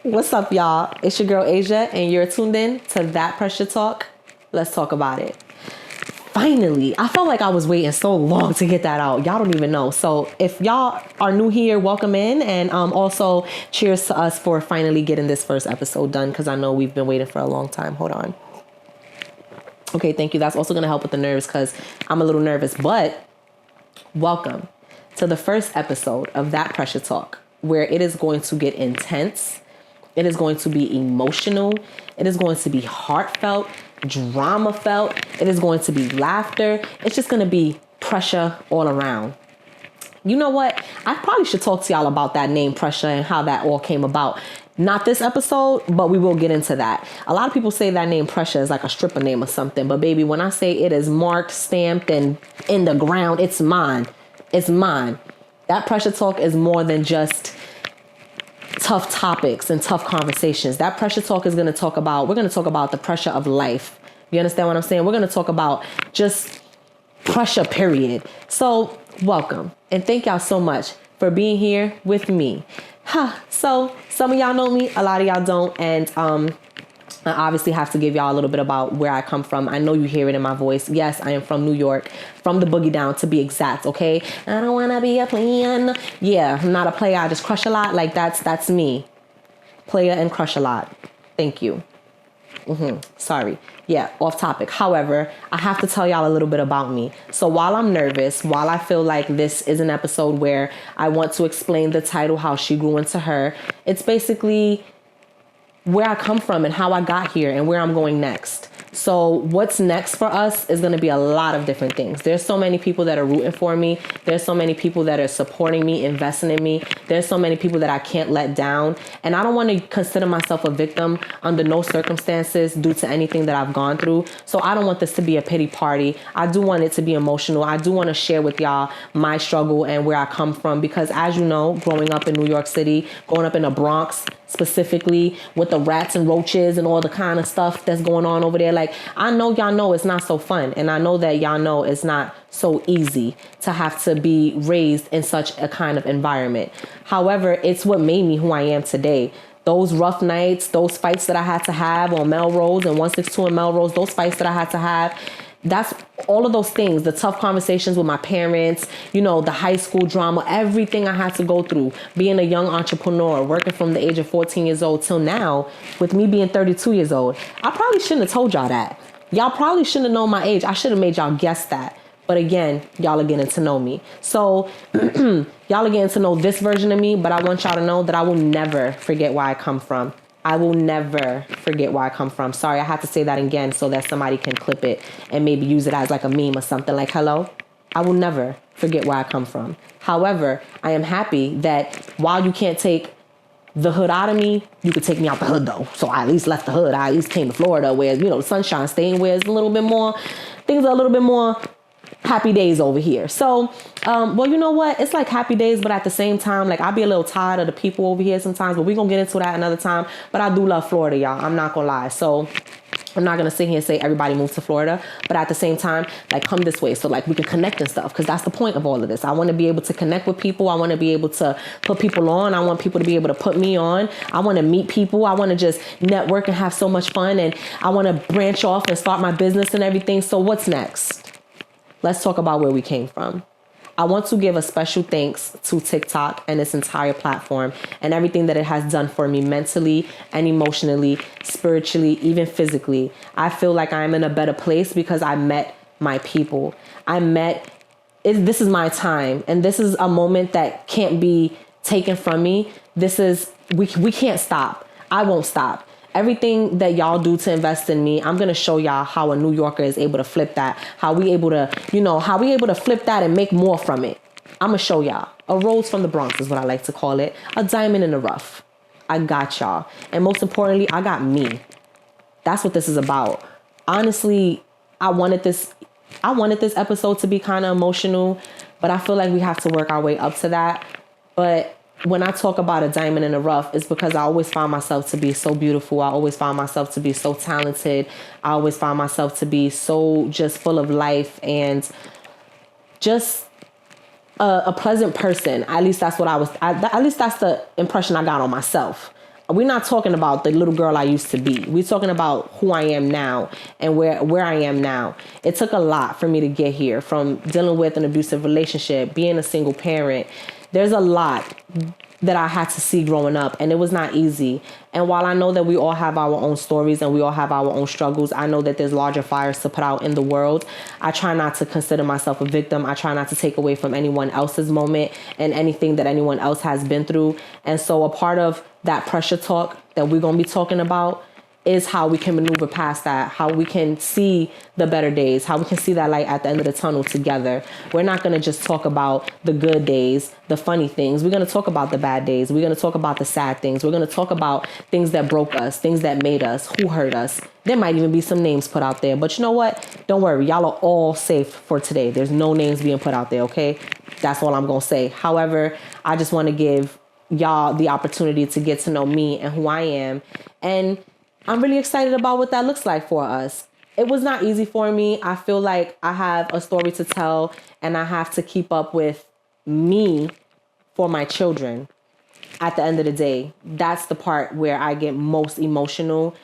What's up, y'all? It's your girl Asia, and you're tuned in to That Pressure Talk. Let's talk about it. Finally, I felt like I was waiting so long to get that out. Y'all don't even know. So if y'all are new here, welcome in, and also cheers to us for finally getting this first episode done, because I know we've been waiting for a long time. Hold on. Okay, thank you. That's also going to help with the nerves because I'm a little nervous. But welcome to the first episode of That Pressure Talk, where it is going to get intense. It is going to be emotional. It is going to be heartfelt, drama felt. It is going to be laughter. It's just going to be pressure all around. You know what? I probably should talk to y'all about that name Pressure and how that all came about. Not this episode, but we will get into that. A lot of people say that name Pressure is like a stripper name or something. But baby, when I say it is marked, stamped, and in the ground, it's mine. It's mine. That Pressure Talk is more than just tough topics and tough conversations. That Pressure Talk is we're going to talk about the pressure of life. You understand what I'm saying? We're going to talk about just pressure, period. So welcome. And thank y'all so much for being here with me. So some of y'all know me, a lot of y'all don't. And I obviously have to give y'all a little bit about where I come from. I know you hear it in my voice. Yes, I am from New York, from the boogie down to be exact, okay? I don't want to be a player. Yeah, I'm not a player. I just crush a lot. Like that's me. Player and crush a lot. Thank you. Sorry. Yeah, off topic. However, I have to tell y'all a little bit about me. So while I'm nervous, while I feel like this is an episode where I want to explain the title, How She Grew Into Her, it's basically where I come from and how I got here and where I'm going next. So what's next for us is going to be a lot of different things. There's so many people that are rooting for me. There's so many people that are supporting me, investing in me. There's so many people that I can't let down. And I don't want to consider myself a victim under no circumstances due to anything that I've gone through. So I don't want this to be a pity party. I do want it to be emotional. I do want to share with y'all my struggle and where I come from, because as you know, growing up in New York City, growing up in the Bronx, specifically with the rats and roaches and all the kind of stuff that's going on over there. Like, I know y'all know it's not so fun. And I know that y'all know it's not so easy to have to be raised in such a kind of environment. However, it's what made me who I am today. Those rough nights, those fights that I had to have on Melrose and 162 and Melrose, those fights that I had to have, that's all of those things, the tough conversations with my parents, you know, the high school drama, everything I had to go through, being a young entrepreneur, working from the age of 14 years old till now, with me being 32 years old. I probably shouldn't have told y'all that. Y'all probably shouldn't have known my age. I should have made y'all guess that. But again, y'all are getting to know me. So y'all are getting to know this version of me, but I want y'all to know that I will never forget where I come from. I will never forget where I come from. Sorry, I had to say that again so that somebody can clip it and maybe use it as like a meme or something like, hello, I will never forget where I come from. However, I am happy that while you can't take the hood out of me, you could take me out the hood though. So I at least left the hood. I at least came to Florida where, you know, sunshine staying where it's a little bit more, things are a little bit more happy days over here. So, well, you know what? It's like happy days, but at the same time, like I'll be a little tired of the people over here sometimes, but we're going to get into that another time. But I do love Florida, y'all. I'm not going to lie. So I'm not going to sit here and say everybody move to Florida, but at the same time, like come this way. So like we can connect and stuff, because that's the point of all of this. I want to be able to connect with people. I want to be able to put people on. I want people to be able to put me on. I want to meet people. I want to just network and have so much fun. And I want to branch off and start my business and everything. So what's next? Let's talk about where we came from. I want to give a special thanks to TikTok and its entire platform and everything that it has done for me mentally and emotionally, spiritually, even physically. I feel like I'm in a better place because I met my people. This is my time, and this is a moment that can't be taken from me. We can't stop. I won't stop. Everything that y'all do to invest in me, I'm going to show y'all how a New Yorker is able to flip that, how we able to flip that and make more from it. I'm going to show y'all. A rose from the Bronx is what I like to call it. A diamond in the rough. I got y'all. And most importantly, I got me. That's what this is about. Honestly, I wanted this episode to be kind of emotional, but I feel like we have to work our way up to that. But when I talk about a diamond in the rough, it's because I always found myself to be so beautiful. I always found myself to be so talented. I always found myself to be so just full of life and just a pleasant person. At least that's what at least that's the impression I got on myself. We're not talking about the little girl I used to be. We're talking about who I am now and where I am now. It took a lot for me to get here, from dealing with an abusive relationship, being a single parent. There's a lot that I had to see growing up, and it was not easy. And while I know that we all have our own stories and we all have our own struggles, I know that there's larger fires to put out in the world. I try not to consider myself a victim. I try not to take away from anyone else's moment and anything that anyone else has been through. And so a part of that pressure talk that we're going to be talking about is how we can maneuver past that, how we can see the better days, how we can see that light at the end of the tunnel together. We're not going to just talk about the good days, the funny things. We're going to talk about the bad days. We're going to talk about the sad things. We're going to talk about things that broke us, things that made us, who hurt us. There might even be some names put out there. But you know what? Don't worry. Y'all are all safe for today. There's no names being put out there, okay? That's all I'm going to say. However, I just want to give y'all the opportunity to get to know me and who I am. And I'm really excited about what that looks like for us. It was not easy for me. I feel like I have a story to tell, and I have to keep up with me for my children. At the end of the day, that's the part where I get most emotional,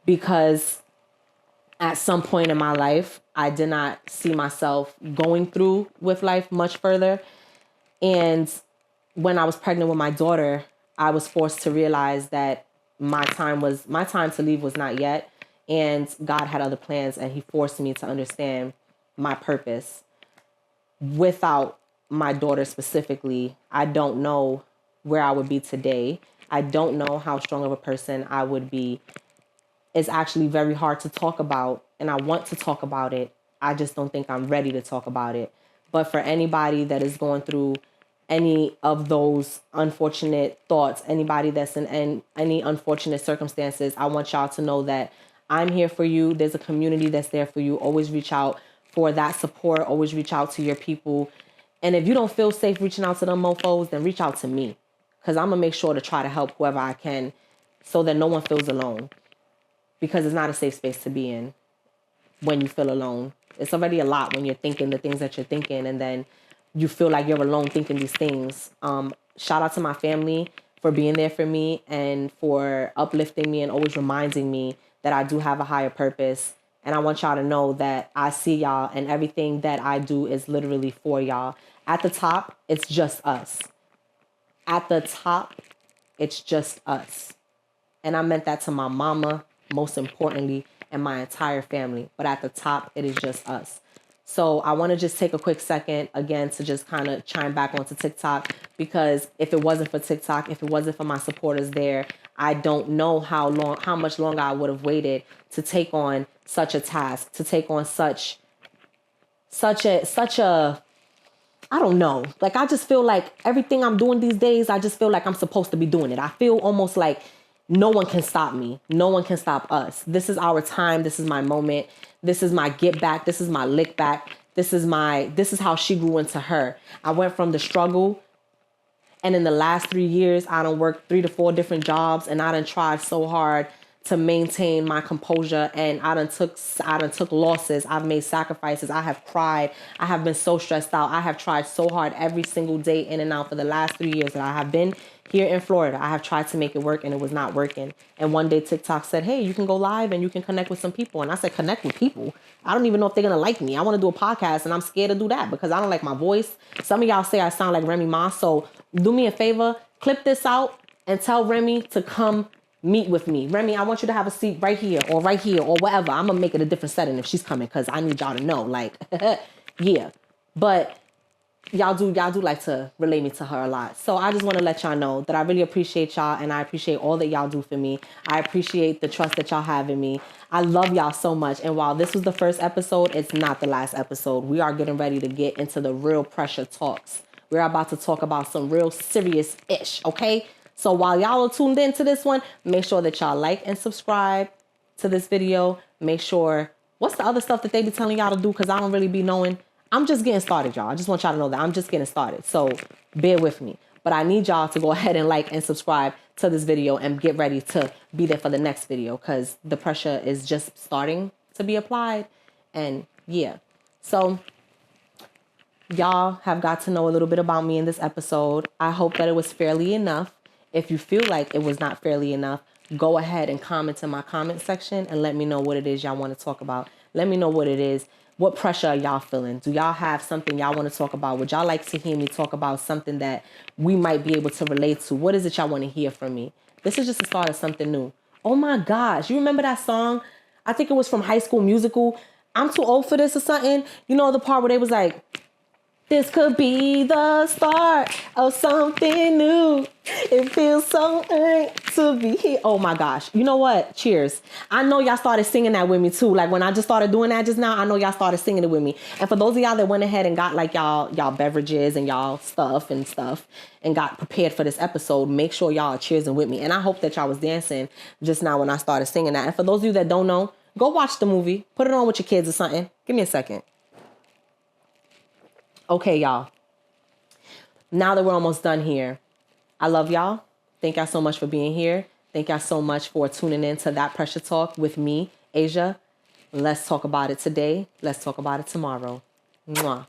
because at some point in my life, I did not see myself going through with life much further. And when I was pregnant with my daughter, I was forced to realize that my time to leave was not yet, and God had other plans, and he forced me to understand my purpose. Without my daughter specifically, I don't know where I would be today. I don't know how strong of a person I would be. It's actually very hard to talk about, and I want to talk about it. I just don't think I'm ready to talk about it. But for anybody that is going through any of those unfortunate thoughts, anybody that's in any unfortunate circumstances, I want y'all to know that I'm here for you. There's a community that's there for you. Always reach out for that support. Always reach out to your people. And if you don't feel safe reaching out to them mofos, then reach out to me, because I'm going to make sure to try to help whoever I can so that no one feels alone, because it's not a safe space to be in when you feel alone. It's already a lot when you're thinking the things that you're thinking, and then you feel like you're alone thinking these things. Shout out to my family for being there for me and for uplifting me and always reminding me that I do have a higher purpose. And I want y'all to know that I see y'all, and everything that I do is literally for y'all. At the top, it's just us. At the top, it's just us. And I meant that to my mama, most importantly, and my entire family. But at the top, it is just us. So I want to just take a quick second again to just kind of chime back onto TikTok, because if it wasn't for TikTok, if it wasn't for my supporters there, I don't know how much longer I would have waited to take on such a task, to take on such a, I don't know. Like, I just feel like everything I'm doing these days, I just feel like I'm supposed to be doing it. I feel almost like no one can stop me. No one can stop us. This is our time. This is my moment. This is my get back. This is my lick back. This is how she grew into her. I went from the struggle, and in the last 3 years, I done worked 3 to 4 different jobs, and I done tried so hard to maintain my composure, and I done took losses. I've made sacrifices. I have cried. I have been so stressed out. I have tried so hard every single day in and out for the last 3 years that I have been here in Florida. I have tried to make it work, and it was not working. And one day TikTok said, hey, you can go live and you can connect with some people. And I said, connect with people? I don't even know if they're going to like me. I want to do a podcast, and I'm scared to do that because I don't like my voice. Some of y'all say I sound like Remy Ma. So do me a favor, clip this out and tell Remy to come meet with me. Remy, I want you to have a seat right here or whatever. I'm going to make it a different setting if she's coming, because I need y'all to know, like, yeah. But y'all do like to relate me to her a lot. So I just want to let y'all know that I really appreciate y'all, and I appreciate all that y'all do for me. I appreciate the trust that y'all have in me. I love y'all so much. And while this was the first episode, it's not the last episode. We are getting ready to get into the real pressure talks. We're about to talk about some real serious-ish, okay? So while y'all are tuned into this one, make sure that y'all like and subscribe to this video. Make sure, what's the other stuff that they be telling y'all to do? Because I don't really be knowing. I'm just getting started, y'all. I just want y'all to know that I'm just getting started. So bear with me. But I need y'all to go ahead and like and subscribe to this video and get ready to be there for the next video, because the pressure is just starting to be applied. And yeah. So y'all have got to know a little bit about me in this episode. I hope that it was fairly enough. If you feel like it was not fairly enough, go ahead and comment in my comment section and let me know what it is y'all want to talk about. Let me know what it is. What pressure are y'all feeling? Do y'all have something y'all want to talk about? Would y'all like to hear me talk about something that we might be able to relate to? What is it y'all want to hear from me? This is just the start of something new. Oh my gosh. You remember that song? I think it was from High School Musical. I'm too old for this or something. You know the part where they was like, this could be the start of something new. It feels so right to be here. Oh my gosh. You know what? Cheers. I know y'all started singing that with me too. Like when I just started doing that just now, I know y'all started singing it with me. And for those of y'all that went ahead and got like y'all beverages and y'all stuff and got prepared for this episode, make sure y'all are cheersing with me. And I hope that y'all was dancing just now when I started singing that. And for those of you that don't know, go watch the movie. Put it on with your kids or something. Give me a second. Okay, y'all. Now that we're almost done here, I love y'all. Thank y'all so much for being here. Thank y'all so much for tuning in to That Pressure Talk with me, Asia. Let's talk about it today. Let's talk about it tomorrow. Mwah.